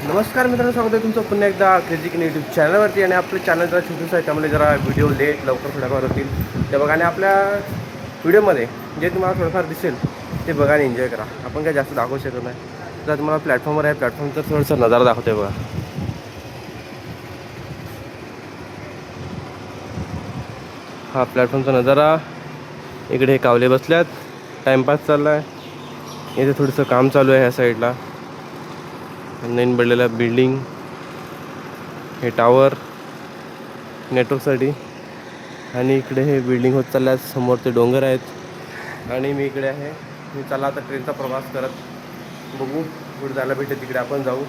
नमस्कार मित्रांनो, स्वागत आहे तुमचं पुन्हा एकदा क्रेझी किंग यूट्यूब चॅनलवरती. आणि आपलं चॅनल जरा छोटंसं आहे, त्यामुळे जरा व्हिडिओ लेट लवकर थोड्याफार होतील ते बघा. आणि आपल्या व्हिडिओमध्ये जे तुम्हाला थोडंफार दिसेल ते बघा आणि एन्जॉय करा. आपण काय जास्त दाखवू शकत नाही. तर तुम्हाला प्लॅटफॉर्मवर आहे, प्लॅटफॉर्मचा थोडासा नजारा दाखवतो आहे बघा. हा प्लॅटफॉर्मचा नजारा. इकडे हे कावले बसल्यात, टाईमपास चालला आहे. इथे थोडंसं काम चालू आहे ह्या साईडला. नवीन बनलेला बिल्डिंग, हे टावर नेटवर्कसाठी. आणि इकडे हे बिल्डिंग होत चालल्या, समोर ते डोंगर आहेत. आणि मी इकडे आहे. मी चालला आता ट्रेनचा प्रवास करत. बघू कुठे जायला भेटते, तिकडे आपण जाऊ.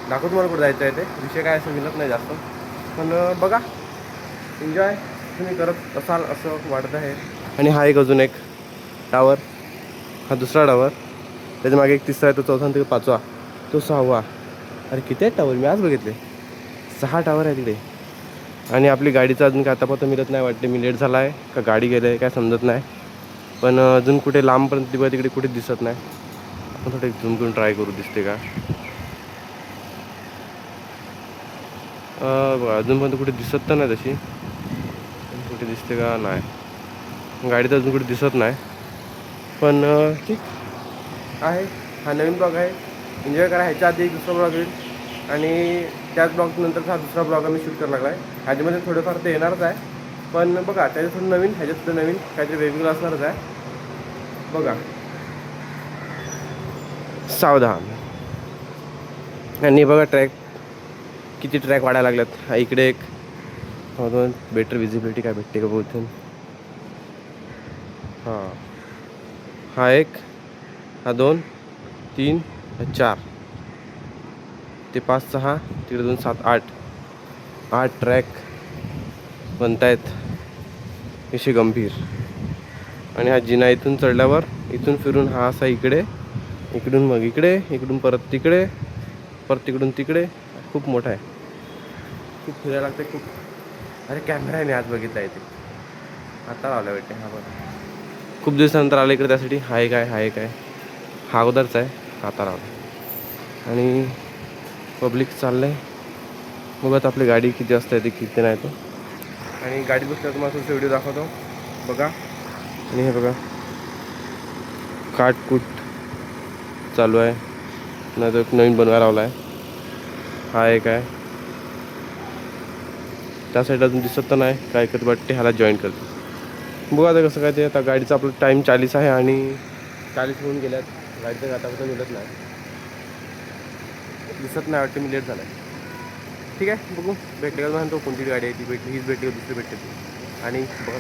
दाखवतो तुम्हाला कुठे जायचं आहे ते. विषय काय असं मिळत नाही जास्त, पण बघा एन्जॉय तुम्ही करत असाल असं वाटत आहे. आणि हा एक अजून एक टावर, हा दुसरा टावर. त्याच्या मागे एक तिसरा आहे, तो चौथा, आणि पाचवा, तो सहावा. अरे किती आहेत टावर, मी आज बघितले 6 टावर आहे तिकडे. आणि आपली गाडीचं अजून काय आता पत्ता मिळत नाही वाटते. मी लेट झाला आहे का गाडी गेलं आहे काय समजत नाही. पण अजून कुठे लांबपर्यंत तिकडे कुठे दिसत नाही. आपण थोडं झूम करून ट्राय करू, दिसते का अजूनपर्यंत कुठे दिसत तर नाही तशी. कुठे दिसते का नाही, गाडी तर अजून कुठे दिसत नाही. पण ठीक आहे. हा नवीन ब्लॉग आहे, एन्जॉय करा. ह्याच्या आधी एक दुसरा ब्लॉग येईल, आणि त्याच ब्लॉगनंतर हा दुसरा ब्लॉग आम्ही शूट करायला लागला आहे. ह्याच्यामध्ये थोडंफार ते येणारच आहे, पण बघा त्याच्यात थोडं नवीन, ह्याच्यात थोडं नवीन काहीतरी वेगवेगळं असणारच आहे. बघा सावधान. आणि बघा ट्रॅक, किती ट्रॅक वाढायला लागल्यात. हा इकडे एक बेटर विजिबिलिटी काय भेटते का बोलतो. हां, हा एक, हा 2, 3, 4, ते 5, 6, तिकडे 2, 7, 8 ट्रॅक बनत आहेत, विषय गंभीर. आणि हा जिना इथून चढल्यावर इथून फिरून हा असा इकडे, इकडून मग इकडे, इकडून परत तिकडे, परत तिकडून तिकडे. खूप मोठा आहे, खूप फिरायला लागते खूप. अरे कॅमेरा आहे, मी आज बघितला आहे ते, आता लावला वाटते. हा बघा खूप दिवसानंतर आलं इकडे त्यासाठी. हाय काय, हाय काय, हा अगोदरचा आहे, आता लावला. आणि पब्लिक चाललं आहे. बघत आपली गाडी किती वाजता येते किती नाही तो. आणि गाडी बसल्यावर तुम्हाला थोडंसं व्हिडिओ दाखवतो बघा. आणि हे बघा काटकूट चालू आहे, नाही तर एक नवीन बनवायला लावला आहे. हा एक आहे, त्या साईडला अजून दिसत तर नाही काय करत वाटते. ह्याला जॉईन करते. बघा आता कसं काय ते. आता गाडीचा आपला टाईम 40 आहे, आणि 40 होऊन गेल्यात. गाडीचं आतापर्यंत मिळत नाही, दिसत नाही वाटते. मी लेट झाला आहे. ठीक आहे, बघू भेटले का म्हणतो कोणती गाडी आहे ती भेटली, हीच भेटली का दुसरी भेटते ती. आणि बघा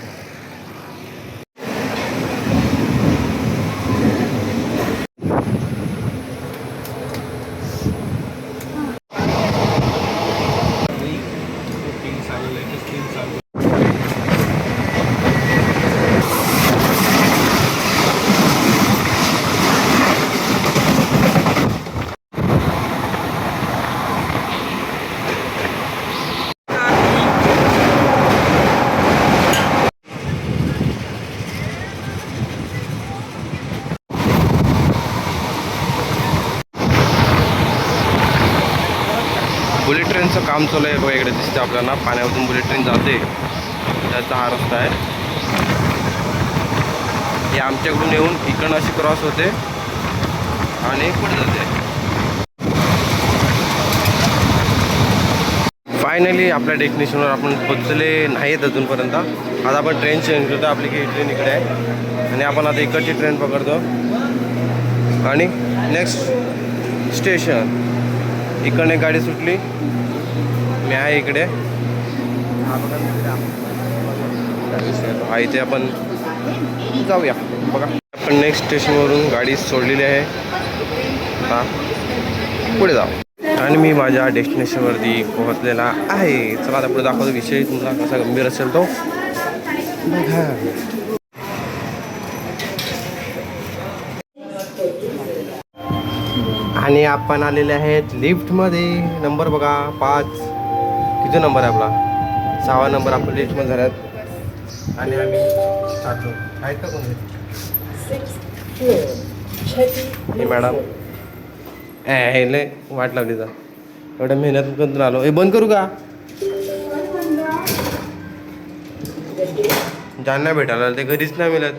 बुलेट ट्रेनचं काम चालू आहे बघा. इकडे दिसते आपल्याला, पाण्यावरून बुलेट ट्रेन जाते, त्याचा हा रस्ता आहे. हे आमच्याकडून येऊन इकडनं अशी क्रॉस होते आणि पुढे जाते. फायनली आपल्या डेस्टिनेशनवर आपण पोचले नाहीत अजूनपर्यंत. आता आपण ट्रेन चेंज करतो. आपली ही ट्रेन इकडे आहे, आणि आपण आता इकडची ट्रेन पकडतो. आणि नेक्स्ट स्टेशन इकडनं एक गाडी सुटली, मी आहे इकडे. हा इथे आपण जाऊया बघा. आपण नेक्स्ट स्टेशनवरून गाडी सोडलेली आहे, आता पुढे जाऊ. आणि मी माझ्या डेस्टिनेशनवरती पोहोचलेला आहे. चला आता पुढे दाखवतो. विषय तुम्हाला कसा गंभीर असेल तो बघा. आणि आपण आलेले आहेत लिफ्टमध्ये. नंबर बघा 5. किती नंबर आहे आपला? 6वा नंबर आपण लिफ्टमध्ये झाल्यात. आणि आम्ही चाललो आहेत का कोणी? हे मॅडम लय वाट लावली जा एवढ्या मेहनत करून आलो. हे बंद करू का? ज्यांना भेटायला ते घरीच नाही मिळत.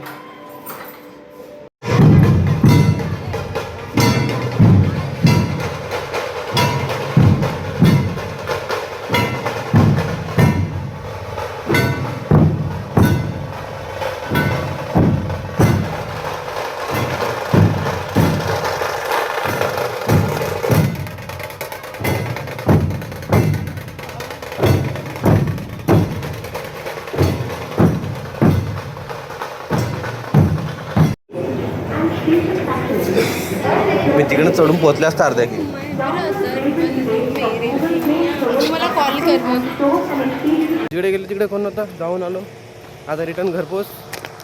मी तिकडे चढून पोहोचले असता अर्ध्या की मला कॉल कर मग. जिकडे गेले तिकडे कोण नव्हता. जाऊन आलो. आता रिटर्न घरपोच.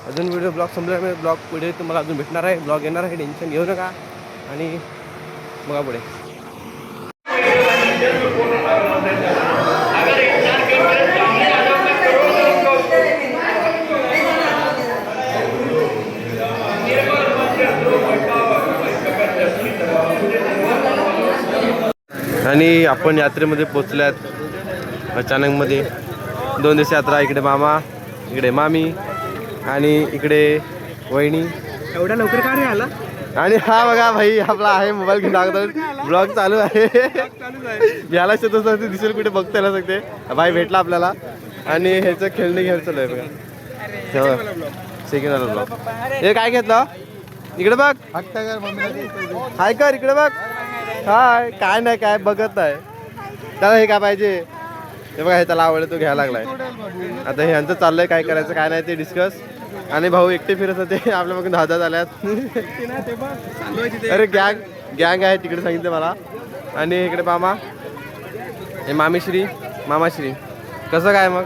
अजून व्हिडिओ ब्लॉग संपल्यामुळे ब्लॉग पुढे तुम्हाला अजून भेटणार आहे. ब्लॉग येणार आहे. टेन्शन घेऊ नका. आणि बघा पुढे. आणि आपण यात्रेमध्ये पोचल्यात. अचानकमध्ये 2 दिवस यात्रा. इकडे मामा, इकडे मामी आणि इकडे वहिनी. एवढ्या लवकर का रे आला? आणि हा बघा भाई आपला आहे मोबाईल घेऊन दाखवतो. ब्लॉग चालू आहे. याला शेत दिसेल कुठे बघता यायला शकते. भाई भेटला आपल्याला. आणि ह्याचं खेळणे घ्यायला चालू आहे बघा. सेकंड आला ब्लॉग. हे काय घेतलं? इकडे बघ. हाय कर इकडे बघ. हाय. काय नाही काय बघत आहे त्याला. हे काय पाहिजे हे बघा. हे त्याला आवडलं तो घ्यायला लागलाय. आता हे यांचं चाललंय काय करायचं काय नाही ते डिस्कस. आणि भाऊ एकटे फिरत होते. आपल्या मग 10 झाल्यात. अरे गँग आहे तिकडे सांगितलं मला. आणि इकडे मामा, हे मामीश्री, मामाश्री. कसं काय मग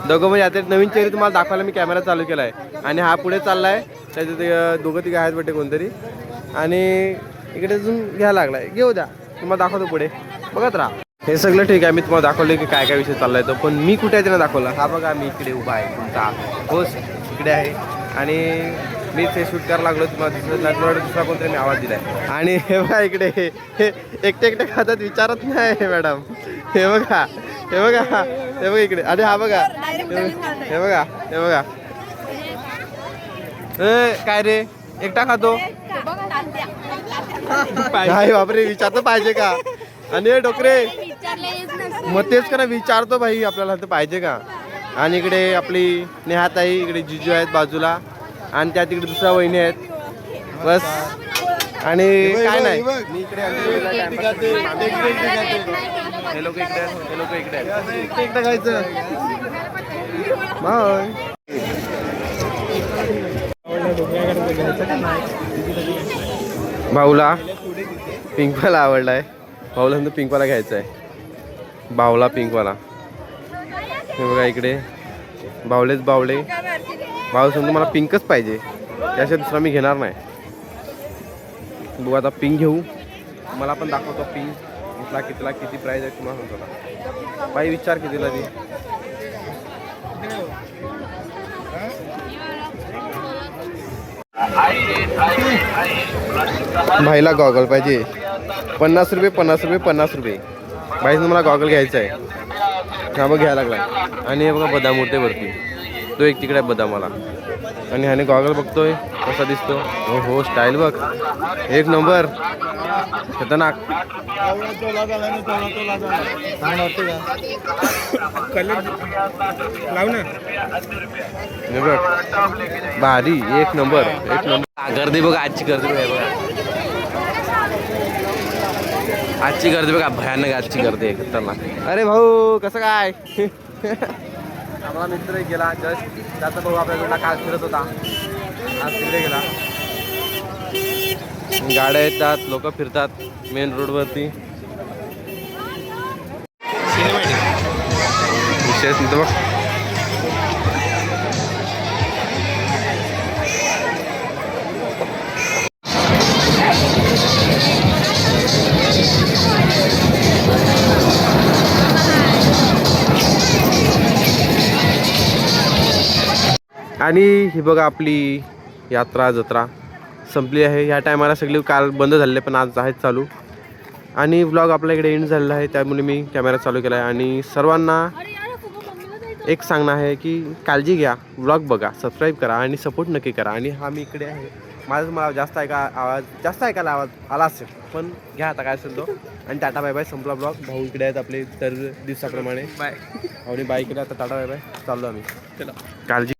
दोघं म्हणजे आता नवीन चेहरे तुम्हाला दाखवायला मी कॅमेरा चालू केला आहे. आणि हा पुढे चाललाय. त्याचे ते 2-3 आहेत वाटते कोणतरी. आणि इकडे अजून घ्यायला लागलाय. घेऊ द्या तुम्हाला दाखवतो पुढे. बघत राहा. हे सगळं ठीक आहे. मी तुम्हाला दाखवलं की काय काय विषय चाललाय तो. पण मी कुठे आहे त्यांना दाखवला. हा बघा मी इकडे उभा आहे. तुमचा होस्ट इकडे आहे. आणि मीच हे शूट करायला लागलो. तुम्हाला दुसरा कोणतरी मी आवाज दिलाय. आणि हे बघा इकडे हे एकटे खातात विचारत नाही मॅडम. हे बघा हे बघा हे बघा इकडे. आणि हा बघा हे बघा हे बघा. काय रे एकटा खातो? काय बापरे विचारतो पाहिजे का? आणि डोकरे मग तेच करा विचारतो भाई आपल्याला ते पाहिजे का. आणि इकडे आपली नेहाताई, इकडे जिजू आहेत बाजूला. आणि त्या तिकडे दुसऱ्या वहिनी आहेत बस. आणि काय नाही मी इकडे हे लोक इकडे आहेत. हे लोक इकडे आहेत. एकटं खायचं बाय. भाऊला पिंकवाला आवडलाय. भाऊला समजा पिंकवाला घ्यायचा आहे. बावला पिंकवाला. हे बघा इकडे बावलेच बावले. भाऊ समजा मला पिंकच पाहिजे. त्याशिवाय दुसरा मी घेणार नाही. बघू आता पिंक घेऊ. मला पण दाखवतो पिंक इथला कितीला किती प्राईज आहे तुम्हाला सांगतो. बाई विचार कितीला ती. भाईला गॉगल पाहिजे. 50 रुपये 50 रुपये 50 रुपये. भाईनं मला गॉगल घ्यायचा आहे. हा बघ घ्यायला लागला. आणि हे बघा बदाम उडते वरती. तो एक तिकडे आहे बदामाला. आणि ह्याने गॉगल बघतोय कसा दिसतो. हो हो स्टाईल बघ एक नंबर खतरनाक. भारी एक नंबर एक नंबर. गर्दी बघा आजची गर्दी बघा. आजची गर्दी बघा भयानक. आजची गर्दी आहे खतरनाक. अरे भाऊ कसं काय. आपला मित्र गेला जस्ट. त्याचा भाऊ आपल्याकडला काल फिरत होता. आज तिकडे गेला. गाड्या येतात लोक फिरतात मेन रोडवरती. विशेष बघ. आणि ही बघा आपली यात्रा जत्रा संपली आहे. ह्या टायमाला सगळी काल बंद झालेले पण आज आहेत चालू. आणि व्लॉग आपल्या इकडे एंड झालेला आहे, त्यामुळे मी कॅमेरा चालू केला आहे. आणि सर्वांना एक सांगणं आहे की काळजी घ्या, व्लॉग बघा, सबस्क्राईब करा आणि सपोर्ट नक्की करा. आणि हा मी इकडे आहे, माझं मला जास्त ऐकायला आवाज आला असेल पण घ्या आता काय असेल तो. आणि टाटा बाय बाय, संपला ब्लॉग. भाऊ इकडे आहेत आपले दर दिवसाप्रमाणे. बाय. आणि बाईकडे आता टाटा बाय बाय, चाललो आम्ही. चला. काळजी.